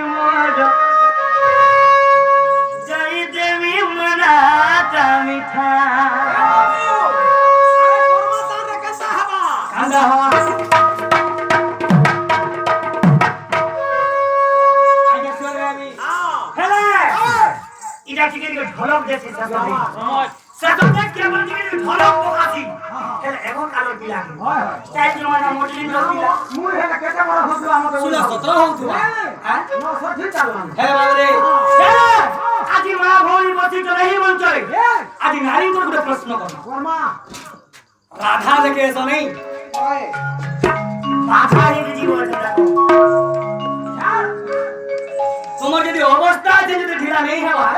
মোর জয় দেবী মনাটা মিঠা কান্দা হওয়া এটা ঠিক ঢোলক দেশে সাথে কেমন ঠিক ঢোলক পোকাছি এখন কালো দিলা তাই জমানা মডেলিং দিলা মুই হেলা কেতে বড় হতো আমাদের 16 17 হতো হ্যাঁ 900 ঠিক চালু হে বাবরে আজি মা ভৌরি বসি তো नहीं বল চলে আজি নারী তোর গুলো প্রশ্ন কর কর্মা রাধা দেখে এসো নেই ওই রাধা এই জীবন দেখো তোমার যদি অবস্থা আছে যদি ঢিলা নেই হওয়া